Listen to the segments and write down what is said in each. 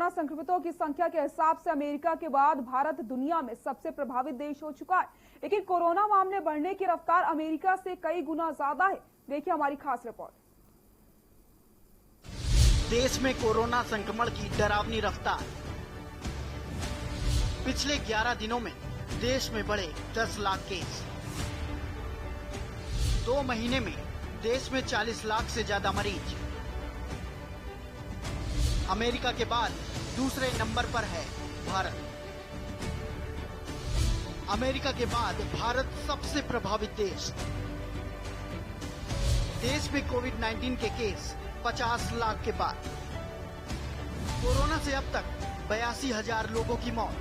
Corona संक्रमितों की संख्या के हिसाब से अमेरिका के बाद भारत दुनिया में सबसे प्रभावित देश हो चुका है। लेकिन कोरोना मामले बढ़ने की रफ्तार अमेरिका से कई गुना ज्यादा है। देखिए हमारी खास रिपोर्ट। देश में कोरोना संक्रमण की डरावनी रफ्तार। पिछले 11 दिनों में देश में बढ़े 10 लाख केस। 2 महीने में देश में 40 लाख से ज्यादा मरीज। अमेरिका के बाद दूसरे नंबर पर है भारत। अमेरिका के बाद भारत सबसे प्रभावित देश। देश में कोविड-19 के केस 50 लाख के पार। कोरोना से अब तक 82,000 लोगों की मौत।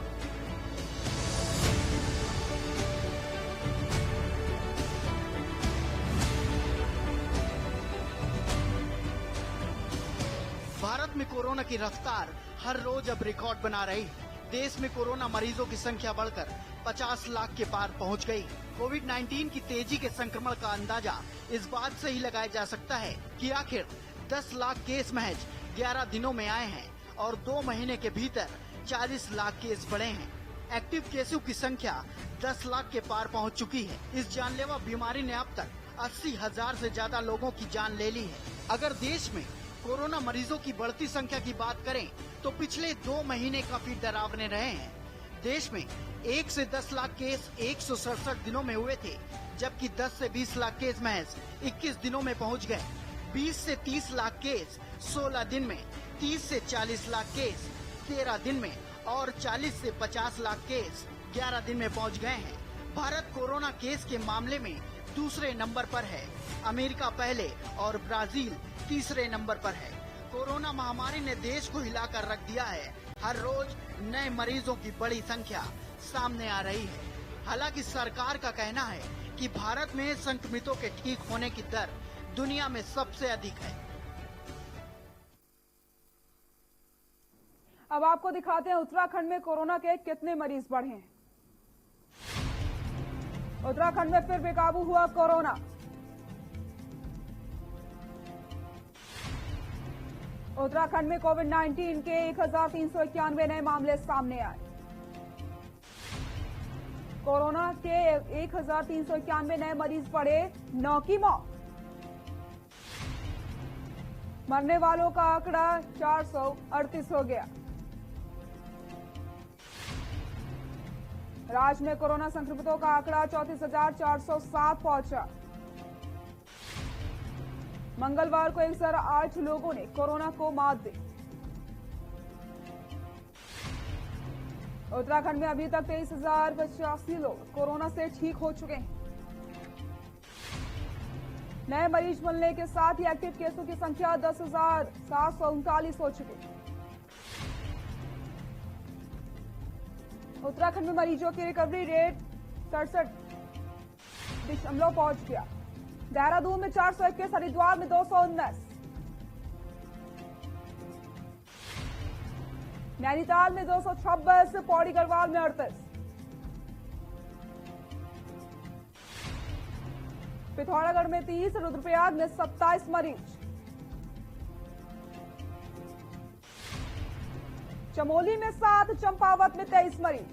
भारत में कोरोना की रफ्तार हर रोज अब रिकॉर्ड बना रही है। देश में कोरोना मरीजों की संख्या बढ़कर 50 लाख के पार पहुंच गई। कोविड-19 की तेजी के संक्रमण का अंदाजा इस बात से ही लगाया जा सकता है कि आखिर 10 लाख केस महज 11 दिनों में आए हैं और 2 महीने के भीतर 40 लाख केस बढ़े हैं। एक्टिव केसों की संख्या 10 लाख के पार पहुंच चुकी है। इस जानलेवा बीमारी ने अब तक 80,000 से ज्यादा लोगों की जान ले ली है। अगर देश में कोरोना मरीजों की बढ़ती संख्या की बात करें तो पिछले 2 महीने काफी डरावने रहे हैं। देश में 1 से 10 लाख केस 167 दिनों में हुए थे, जबकि 10 से 20 लाख केस महज 21 दिनों में पहुंच गए। 20 से 30 लाख केस 16 दिन में, 30 से 40 लाख केस 13 दिन में और 40 से 50 लाख केस 11 दिन में पहुंच गए हैं। भारत कोरोना केस के मामले में दूसरे नंबर पर है। अमेरिका पहले और ब्राजील तीसरे नंबर पर है। कोरोना महामारी ने देश को हिलाकर रख दिया है। हर रोज नए मरीजों की बड़ी संख्या सामने आ रही है। हालांकि सरकार का कहना है कि भारत में संक्रमितों के ठीक होने की दर दुनिया में सबसे अधिक है। अब आपको दिखाते हैं उत्तराखंड में कोरोना के कितने मरीज बढ़े हैं। उत्तराखंड में फिर बेकाबू हुआ कोरोना। उत्तराखंड में कोविड-19 के 1,391 नए मामले सामने आए। कोरोना के 1,391 नए मरीज पड़े, 9 की मौत। मरने वालों का आंकड़ा 438 हो गया। राज्य में कोरोना संक्रमितों का आंकड़ा 34,407 पहुंचा। मंगलवार को 108 लोगों ने कोरोना को मात दी। उत्तराखंड में अभी तक 23,085 लोग कोरोना से ठीक हो चुके हैं। नए मरीज मिलने के साथ ही एक्टिव केसों की संख्या 10,739 हो चुकी है। उत्तराखंड में मरीजों की रिकवरी रेट 67% पहुंच गया। देहरादून में 421, हरिद्वार में 219, नैनीताल में 226, पौड़ी गढ़वाल में 38, पिथौरागढ़ में 30, रुद्रप्रयाग में 27 मरीज, चमोली में 7, चंपावत में 23 मरीज,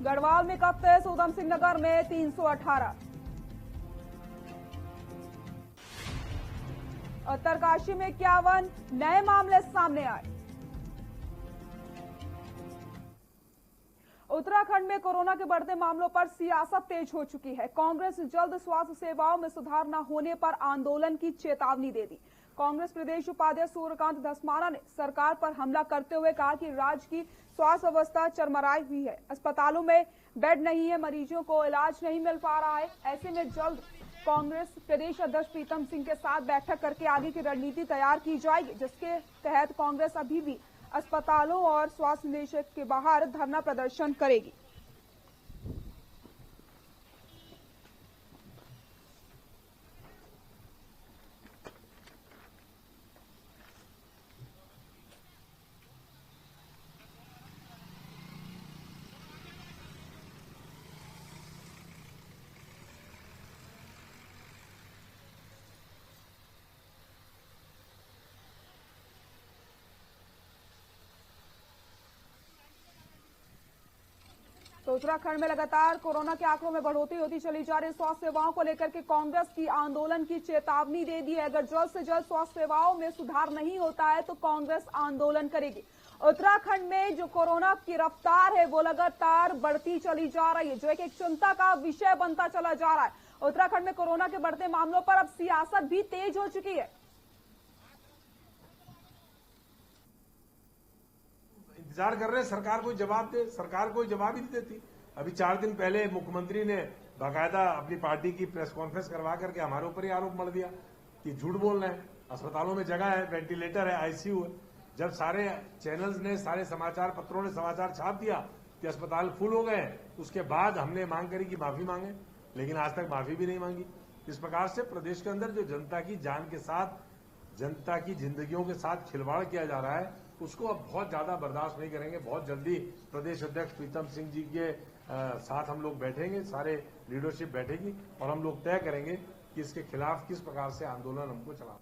गढ़वाल में 31, उधम सिंह नगर में 318, उत्तरकाशी में 51 नए मामले सामने आए। उत्तराखंड में कोरोना के बढ़ते मामलों पर सियासत तेज हो चुकी है। कांग्रेस जल्द स्वास्थ्य सेवाओं में सुधार न होने पर आंदोलन की चेतावनी दे दी। कांग्रेस प्रदेश उपाध्यक्ष सूर्यकांत धस्माना ने सरकार पर हमला करते हुए कहा कि राज्य की स्वास्थ्य व्यवस्था चरमराई हुई है। अस्पतालों में बेड नहीं है, मरीजों को इलाज नहीं मिल पा रहा है। ऐसे में जल्द कांग्रेस प्रदेश अध्यक्ष प्रीतम सिंह के साथ बैठक करके आगे की रणनीति तैयार की जाएगी, जिसके तहत कांग्रेस अभी भी अस्पतालों और स्वास्थ्य निदेशक के बाहर धरना प्रदर्शन करेगी। तो उत्तराखंड में लगातार कोरोना के आंकड़ों में बढ़ोतरी होती चली जा रही। स्वास्थ्य सेवाओं को लेकर के कांग्रेस की आंदोलन की चेतावनी दे दी है। अगर जल्द से जल्द स्वास्थ्य सेवाओं में सुधार नहीं होता है तो कांग्रेस आंदोलन करेगी। उत्तराखंड में जो कोरोना की रफ्तार है वो लगातार बढ़ती चली जा रही है, जो एक चिंता का विषय बनता चला जा रहा है। उत्तराखंड में कोरोना के बढ़ते मामलों पर अब सियासत भी तेज हो चुकी है। इंतजार कर रहे हैं सरकार कोई जवाब दे, सरकार कोई जवाब ही नहीं देती। अभी 4 दिन पहले मुख्यमंत्री ने बाकायदा अपनी पार्टी की प्रेस कॉन्फ्रेंस करवा करके हमारे ऊपर ही आरोप मढ़ दिया कि झूठ बोल रहे हैं, अस्पतालों में जगह है, वेंटिलेटर है, आईसीयू है। जब सारे चैनल्स ने, सारे समाचार पत्रों ने समाचार छाप दिया कि अस्पताल फुल हो गए, उसके बाद हमने मांग करी कि माफी मांगे, लेकिन आज तक माफी भी नहीं मांगी। इस प्रकार से प्रदेश के अंदर जो जनता की जान के साथ, जनता की जिंदगियों के साथ खिलवाड़ किया जा रहा है, उसको अब बहुत ज्यादा बर्दाश्त नहीं करेंगे। बहुत जल्दी प्रदेश अध्यक्ष प्रीतम सिंह जी के साथ हम लोग बैठेंगे, सारे लीडरशिप बैठेगी और हम लोग तय करेंगे कि इसके खिलाफ किस प्रकार से आंदोलन हमको चलाना।